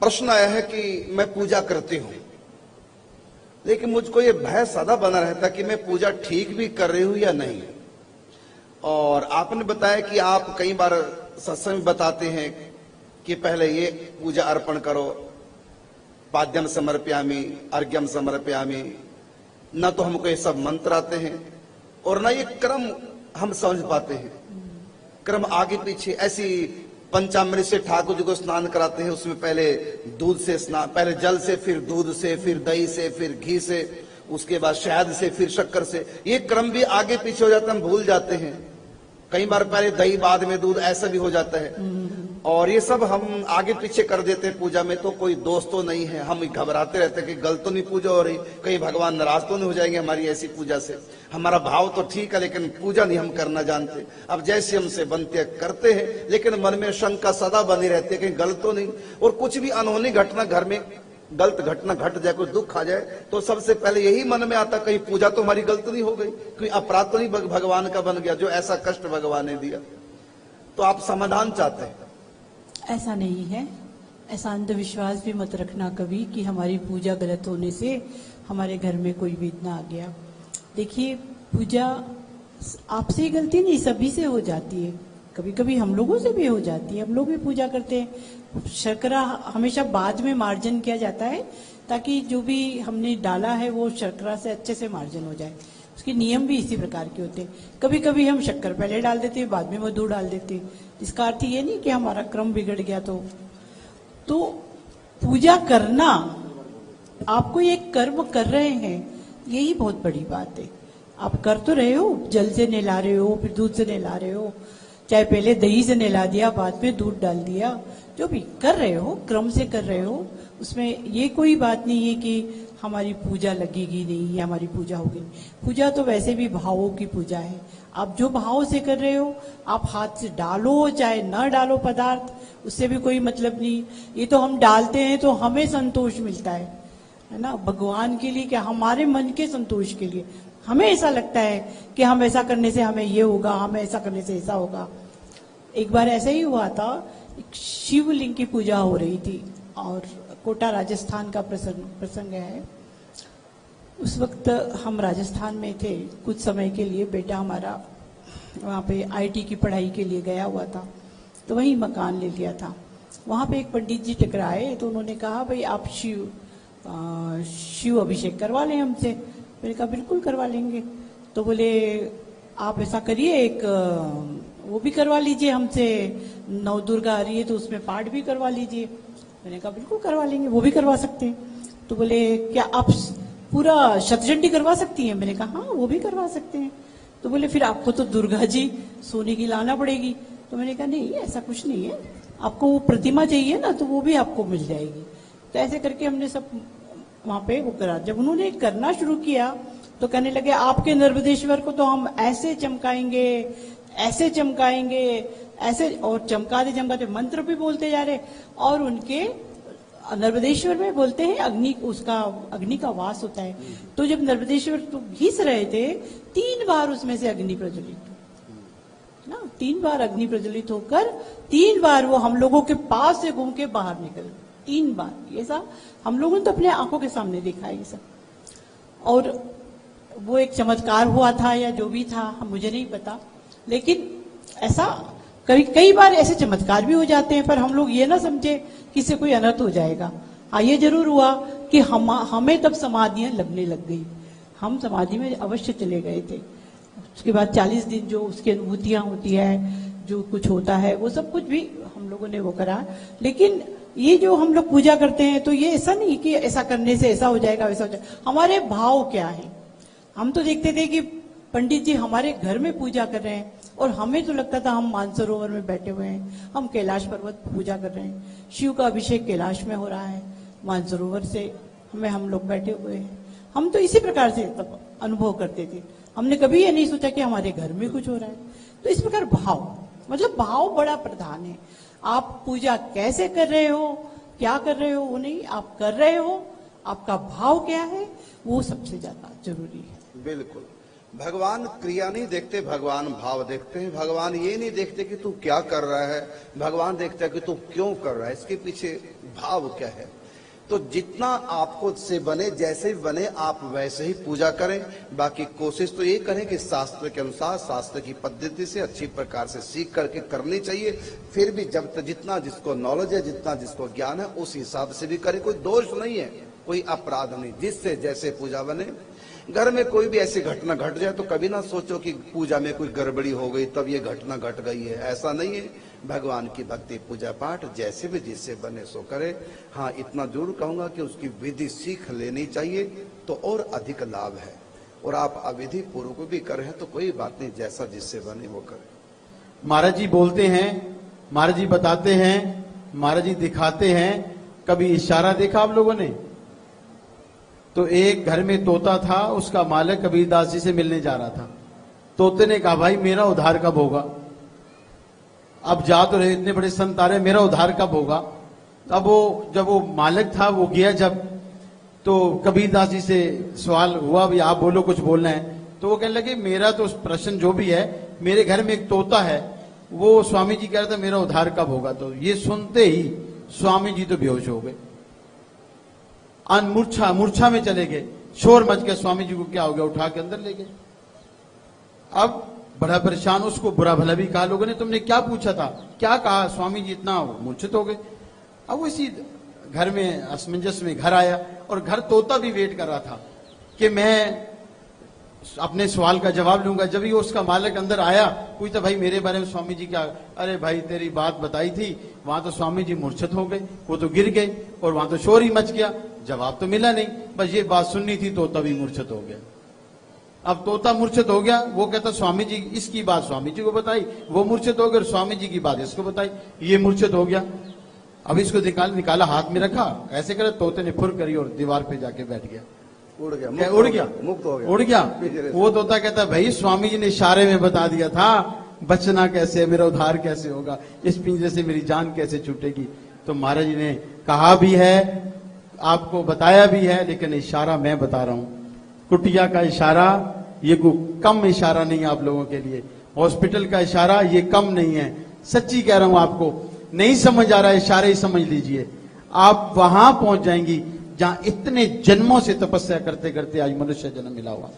प्रश्न आया है कि मैं पूजा करती हूं, लेकिन मुझको ये भय सदा बना रहता कि मैं पूजा ठीक भी कर रही हूं या नहीं। और आपने बताया कि आप कई बार सत्संग में बताते हैं कि पहले ये पूजा अर्पण करो, पाद्यम समर्पयामि, अर्घ्यम समर्पयामि। न तो हमको ये सब मंत्र आते हैं और न ये क्रम हम समझ पाते हैं। क्रम आगे पीछे ऐसी पंचामृत से ठाकुर जी को स्नान कराते हैं, उसमें पहले दूध से स्नान, पहले जल से, फिर दूध से, फिर दही से, फिर घी से, उसके बाद शहद से, फिर शक्कर से। ये क्रम भी आगे पीछे हो जाता है, हम भूल जाते हैं। कई बार पहले दही बाद में दूध, ऐसा भी हो जाता है। और ये सब हम आगे पीछे कर देते हैं पूजा में। तो कोई दोस्त तो नहीं है, हम घबराते रहते हैं कि गलत तो नहीं पूजा हो रही, कहीं भगवान नाराज तो नहीं हो जाएंगे हमारी ऐसी पूजा से। हमारा भाव तो ठीक है लेकिन पूजा नहीं हम करना जानते। अब जैसे हमसे बनते करते हैं, लेकिन मन में शंका सदा बनी रहती है कहीं गलत तो नहीं। और कुछ भी अनहोनी घटना, घर में गलत घटना घट जाए, कुछ दुख आ जाए, तो सबसे पहले यही मन में आता कहीं पूजा तो हमारी गलत नहीं हो गई, कोई अपराध तो नहीं भगवान का बन गया जो ऐसा कष्ट भगवान ने दिया। तो आप समाधान चाहते हैं? ऐसा नहीं है। ऐसा अंधविश्वास भी मत रखना कभी कि हमारी पूजा गलत होने से हमारे घर में कोई विघ्न आ गया। देखिए, पूजा आपसे ही गलती नहीं, सभी से हो जाती है। कभी कभी हम लोगों से भी हो जाती है, हम लोग भी पूजा करते हैं। शर्करा हमेशा बाद में मार्जन किया जाता है ताकि जो भी हमने डाला है वो शर्करा से अच्छे से मार्जन हो जाए। उसके नियम भी इसी प्रकार के होते हैं। कभी कभी हम शक्कर पहले डाल देते हैं, बाद में मधु डाल देते हैं। इसका अर्थ ये नहीं कि हमारा क्रम बिगड़ गया। तो पूजा करना, आपको एक कर्म कर रहे हैं, यही बहुत बड़ी बात है। आप कर तो रहे हो, जल से नहला रहे हो, फिर दूध से नहला रहे हो, चाहे पहले दही से नहला दिया, बाद में दूध डाल दिया, जो भी कर रहे हो क्रम से कर रहे हो। उसमें ये कोई बात नहीं है कि हमारी पूजा लगेगी नहीं या हमारी पूजा होगी। पूजा तो वैसे भी भावों की पूजा है। आप जो भाव से कर रहे हो, आप हाथ से डालो चाहे न डालो पदार्थ, उससे भी कोई मतलब नहीं। ये तो हम डालते हैं तो हमें संतोष मिलता है ना, भगवान के लिए क्या, हमारे मन के संतोष के लिए। हमें ऐसा लगता है कि हम ऐसा करने से हमें ये होगा, हमें ऐसा करने से ऐसा होगा। एक बार ऐसा ही हुआ था, एक शिवलिंग की पूजा हो रही थी और कोटा राजस्थान का प्रसंग है। उस वक्त हम राजस्थान में थे कुछ समय के लिए। बेटा हमारा वहाँ पे आईटी की पढ़ाई के लिए गया हुआ था, तो वहीं मकान ले लिया था। वहाँ पे एक पंडित जी टकराए, तो उन्होंने कहा भाई आप शिव अभिषेक करवा लें हमसे। मैंने कहा बिल्कुल करवा लेंगे। तो बोले आप ऐसा करिए, एक वो भी करवा लीजिए हमसे, नवदुर्गा आ रही है तो उसमें पाठ भी करवा लीजिए। मैंने कहा बिल्कुल करवा लेंगे, वो भी करवा सकते हैं। तो बोले क्या आप पूरा शतचंडी करवा सकती हैं? मैंने कहा हाँ वो भी करवा सकते हैं। तो बोले फिर आपको तो दुर्गा जी सोने की लाना पड़ेगी। तो मैंने कहा नहीं ऐसा कुछ नहीं है, आपको वो प्रतिमा चाहिए ना तो वो भी आपको मिल जाएगी। तो ऐसे करके हमने सब वहां पे वो करा। जब उन्होंने करना शुरू किया तो कहने लगे आपके नर्मदेश्वर को तो हम ऐसे चमकाएंगे, ऐसे चमकाएंगे, ऐसे, और चमकाते मंत्र भी बोलते जा रहे। और उनके नर्मदेश्वर में बोलते हैं अग्नि का वास होता है। तो जब नर्मदेश्वर तो घिस रहे थे, 3 बार उसमें से अग्नि प्रज्वलित ना, 3 बार अग्नि प्रज्वलित होकर 3 बार वो हम लोगों के पास से घूम के बाहर निकल, 3 बार। ये सब हम लोगों ने तो अपने आंखों के सामने देखा है ये सब। और वो एक चमत्कार हुआ था या जो भी था, मुझे नहीं पता, लेकिन ऐसा कई बार ऐसे चमत्कार भी हो जाते हैं। पर हम लोग ये ना समझे कि इससे कोई अनर्थ हो जाएगा। हाँ ये जरूर हुआ कि हमें तब समाधियां लगने लग गई। हम समाधि में अवश्य चले गए थे। उसके बाद 40 दिन जो उसकी अनुभूतियां होती है, जो कुछ होता है, वो सब कुछ भी हम लोगों ने वो करा। लेकिन ये जो हम लोग पूजा करते हैं तो ये ऐसा नहीं कि ऐसा करने से ऐसा हो जाएगा वैसा हो जाएगा। हमारे भाव क्या है? हम तो देखते थे कि पंडित जी हमारे घर में पूजा कर रहे हैं और हमें तो लगता था हम मानसरोवर में बैठे हुए हैं, हम कैलाश पर्वत पूजा कर रहे हैं, शिव का अभिषेक कैलाश में हो रहा है, मानसरोवर से हम लोग बैठे हुए हैं। हम तो इसी प्रकार से तब अनुभव करते थे। हमने कभी ये नहीं सोचा कि हमारे घर में कुछ हो रहा है। तो इस प्रकार भाव बड़ा प्रधान है। आप पूजा कैसे कर रहे हो, क्या कर रहे हो वो नहीं, आप कर रहे हो, आपका भाव क्या है वो सबसे ज्यादा जरूरी है। बिल्कुल। भगवान क्रिया नहीं देखते, भगवान भाव देखते हैं। भगवान ये नहीं देखते कि तू क्या कर रहा है, भगवान देखता है कि तू क्यों कर रहा है, इसके पीछे भाव क्या है। तो जितना आपको से बने, जैसे भी बने आप वैसे ही पूजा करें। बाकी कोशिश तो ये करें कि शास्त्र के अनुसार, शास्त्र की पद्धति से अच्छी प्रकार से सीख करके करनी चाहिए। फिर भी जब तक जितना जिसको नॉलेज है, जितना जिसको ज्ञान है, उस हिसाब से भी करें। कोई दोष नहीं है, कोई अपराध नहीं, जिससे जैसे पूजा बने। घर में कोई भी ऐसी घटना घट जाए तो कभी ना सोचो कि पूजा में कोई गड़बड़ी हो गई तब ये घटना घट गई है, ऐसा नहीं है। भगवान की भक्ति पूजा पाठ जैसे भी जिससे बने सो करे। हाँ, इतना जरूर कहूंगा कि उसकी विधि सीख लेनी चाहिए तो और अधिक लाभ है। और आप अविधि पूर्वक भी करें तो कोई बात नहीं, जैसा जिससे बने वो करे। महाराज जी बोलते हैं, महाराज जी बताते हैं, महाराज जी दिखाते हैं। कभी इशारा देखा आप लोगों ने? तो एक घर में तोता था, उसका मालिक कबीरदास जी से मिलने जा रहा था। तोते ने कहा, भाई मेरा उद्धार कब होगा? अब जा तो रहे, इतने बड़े संत आ रहे, मेरा उद्धार कब होगा? अब वो जब वो मालिक था वो गया जब, तो कबीरदास जी से सवाल हुआ, भी आप बोलो, कुछ बोलना है। तो वो कहने लगे, मेरा तो प्रश्न जो भी है, मेरे घर में एक तोता है, वो स्वामी जी कह रहे थे मेरा उद्धार कब होगा। तो ये सुनते ही स्वामी जी तो बेहोश हो गए, मूर्छा में चले गए। शोर मच गया, स्वामी जी को क्या हो गया, उठा के अंदर ले गए। अब बड़ा परेशान, उसको बुरा भला भी कहा लोगों ने, तुमने क्या पूछा था, क्या कहा? स्वामी जी इतना मूर्छित हो गए। अब वो इसी घर में असमंजस में घर आया, और घर तोता भी वेट कर रहा था कि मैं अपने सवाल का जवाब लूंगा। जब ही उसका मालिक अंदर आया, पूछता, भाई मेरे बारे में स्वामी जी क्या? अरे भाई तेरी बात बताई थी, वहां तो स्वामी जी मूर्छित हो गए, वो तो गिर गए, और वहां तो शोर ही मच गया, जवाब तो मिला नहीं। बस ये बात सुननी थी, तोता भी मूर्छित हो गया। अब तोता मूर्छित हो गया, वो कहता स्वामी जी, इसकी बात स्वामी जी को बताई, वो मूर्छित हो गया, और स्वामी जी की बात इसको बताई, ये मूर्छित हो गया। अब इसको निकाला, हाथ में रखा, ऐसे करे, तोते ने फुर करी और दीवार पे जाके बैठ गया, उड़ गया, मुक्त हो गया। वो तोता कहता, भाई स्वामी जी ने इशारे में बता दिया था, बचना कैसे, मेरा उद्धार कैसे होगा, इस पिंजरे से मेरी जान कैसे छूटेगी। तो महाराज जी ने कहा भी है, आपको बताया भी है, लेकिन इशारा मैं बता रहा हूं। कुटिया का इशारा ये कम इशारा नहीं है आप लोगों के लिए, हॉस्पिटल का इशारा ये कम नहीं है। सच्ची कह रहा हूं, आपको नहीं समझ आ रहा है, इशारे ही समझ लीजिए, आप वहां पहुंच जाएंगी जहां इतने जन्मों से तपस्या करते करते आज मनुष्य जन्म मिला हुआ।